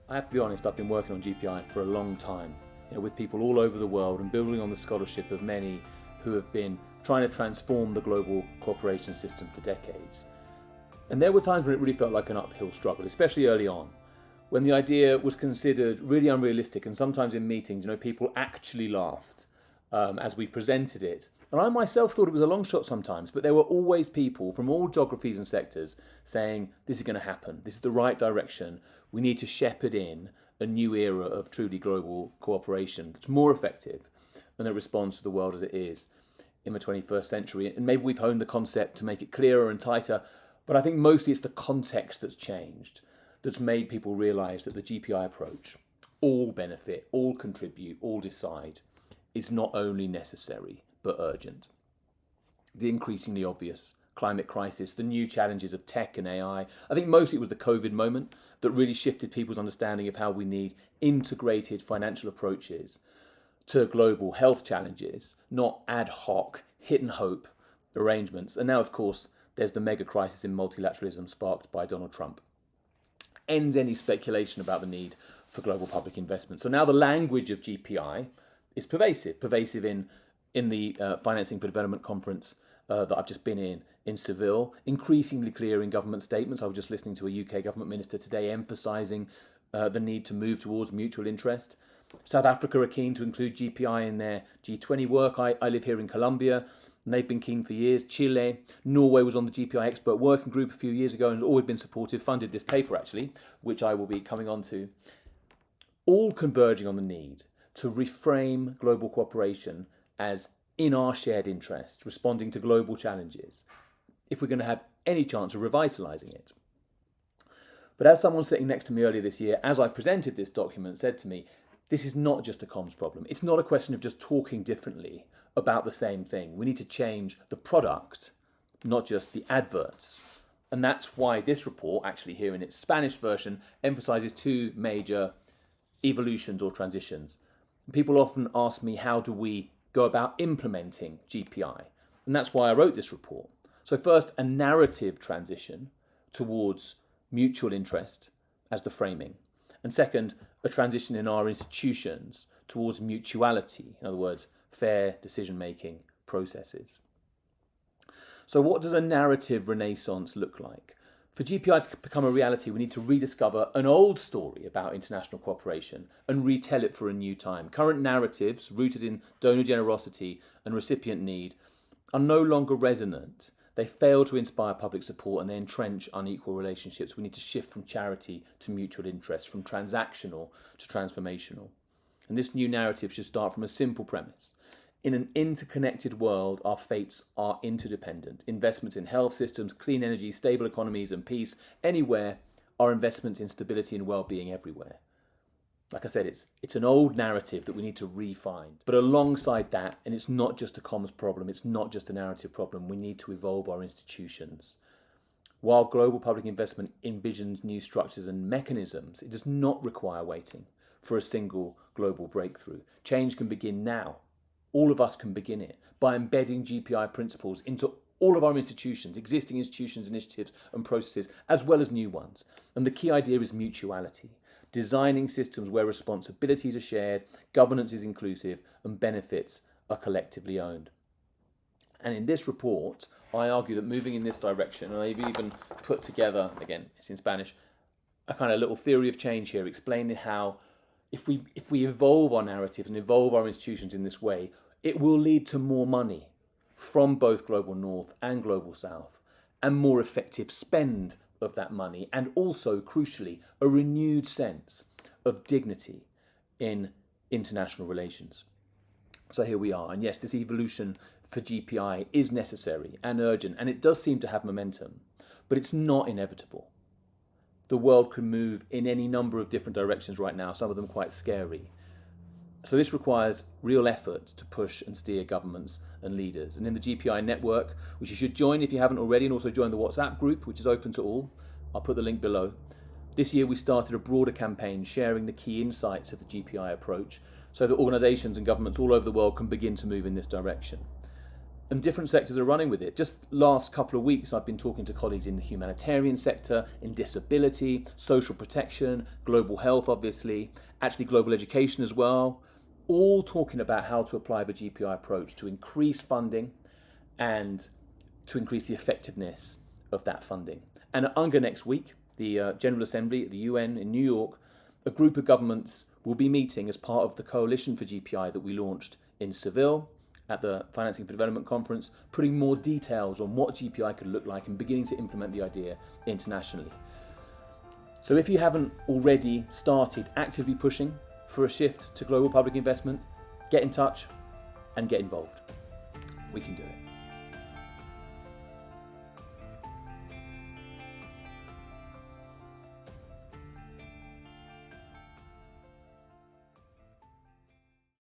I have to be honest, I've been working on GPI for a long time, with people all over the world and building on the scholarship of many who have been trying to transform the global cooperation system for decades. And there were times when it really felt like an uphill struggle, especially early on, when the idea was considered really unrealistic, and sometimes in meetings, people actually laughed as we presented it. And I myself thought it was a long shot sometimes, but there were always people from all geographies and sectors saying, this is going to happen, this is the right direction, we need to shepherd in a new era of truly global cooperation that's more effective and that responds to the world as it is in the 21st century. And maybe we've honed the concept to make it clearer and tighter, but I think mostly it's the context that's changed, that's made people realise that the GPI approach, all benefit, all contribute, all decide, is not only necessary, but urgent. The increasingly obvious climate crisis, the new challenges of tech and AI. I think mostly it was the COVID moment that really shifted people's understanding of how we need integrated financial approaches to global health challenges, not ad hoc, hit and hope arrangements. And now, of course, there's the mega crisis in multilateralism sparked by Donald Trump. Ends any speculation about the need for global public investment. So now the language of GPI is pervasive in the Financing for Development conference that I've just been in Seville, increasingly clear in government statements. I was just listening to a UK government minister today emphasising the need to move towards mutual interest. South Africa are keen to include GPI in their G20 work. I live here in Colombia, and they've been keen for years. Chile, Norway was on the GPI expert working group a few years ago and has always been supportive, funded this paper actually, which I will be coming on to. All converging on the need to reframe global cooperation as in our shared interest, responding to global challenges, if we're going to have any chance of revitalising it. But as someone sitting next to me earlier this year, as I presented this document, said to me, this is not just a comms problem. It's not a question of just talking differently about the same thing. We need to change the product, not just the adverts. And that's why this report, actually here in its Spanish version, emphasises two major evolutions or transitions. People often ask me, how do we go about implementing GPI? And that's why I wrote this report. So first, a narrative transition towards mutual interest as the framing. And second, a transition in our institutions towards mutuality, in other words, fair decision-making processes. So what does a narrative renaissance look like? For GPI to become a reality, we need to rediscover an old story about international cooperation and retell it for a new time. Current narratives, rooted in donor generosity and recipient need, are no longer resonant. They fail to inspire public support and they entrench unequal relationships. We need to shift from charity to mutual interest, from transactional to transformational. And this new narrative should start from a simple premise. In an interconnected world, our fates are interdependent. Investments in health systems, clean energy, stable economies and peace, anywhere, are investments in stability and well-being everywhere. Like I said, it's an old narrative that we need to refine. But alongside that, and it's not just a comms problem, it's not just a narrative problem, we need to evolve our institutions. While global public investment envisions new structures and mechanisms, it does not require waiting for a single global breakthrough. Change can begin now. All of us can begin it by embedding GPI principles into all of our institutions, existing institutions, initiatives and processes, as well as new ones. And the key idea is mutuality. Designing systems where responsibilities are shared, governance is inclusive, and benefits are collectively owned. And in this report, I argue that moving in this direction, and I've even put together, again, it's in Spanish, a kind of little theory of change here, explaining how if we evolve our narratives and evolve our institutions in this way, it will lead to more money from both Global North and Global South, and more effective spend of that money, and also, crucially, a renewed sense of dignity in international relations. So here we are, and yes, this evolution for GPI is necessary and urgent, and it does seem to have momentum, but it's not inevitable. The world can move in any number of different directions right now, some of them quite scary. So this requires real effort to push and steer governments and leaders. And in the GPI network, which you should join if you haven't already, and also join the WhatsApp group, which is open to all, I'll put the link below. This year we started a broader campaign sharing the key insights of the GPI approach so that organisations and governments all over the world can begin to move in this direction. And different sectors are running with it. Just last couple of weeks, I've been talking to colleagues in the humanitarian sector, in disability, social protection, global health, obviously, actually global education as well, all talking about how to apply the GPI approach to increase funding and to increase the effectiveness of that funding. And at UNGA next week, the General Assembly at the UN in New York, a group of governments will be meeting as part of the Coalition for GPI that we launched in Seville at the Financing for Development Conference, putting more details on what GPI could look like and beginning to implement the idea internationally. So if you haven't already started actively pushing for a shift to global public investment, get in touch and get involved. We can do it.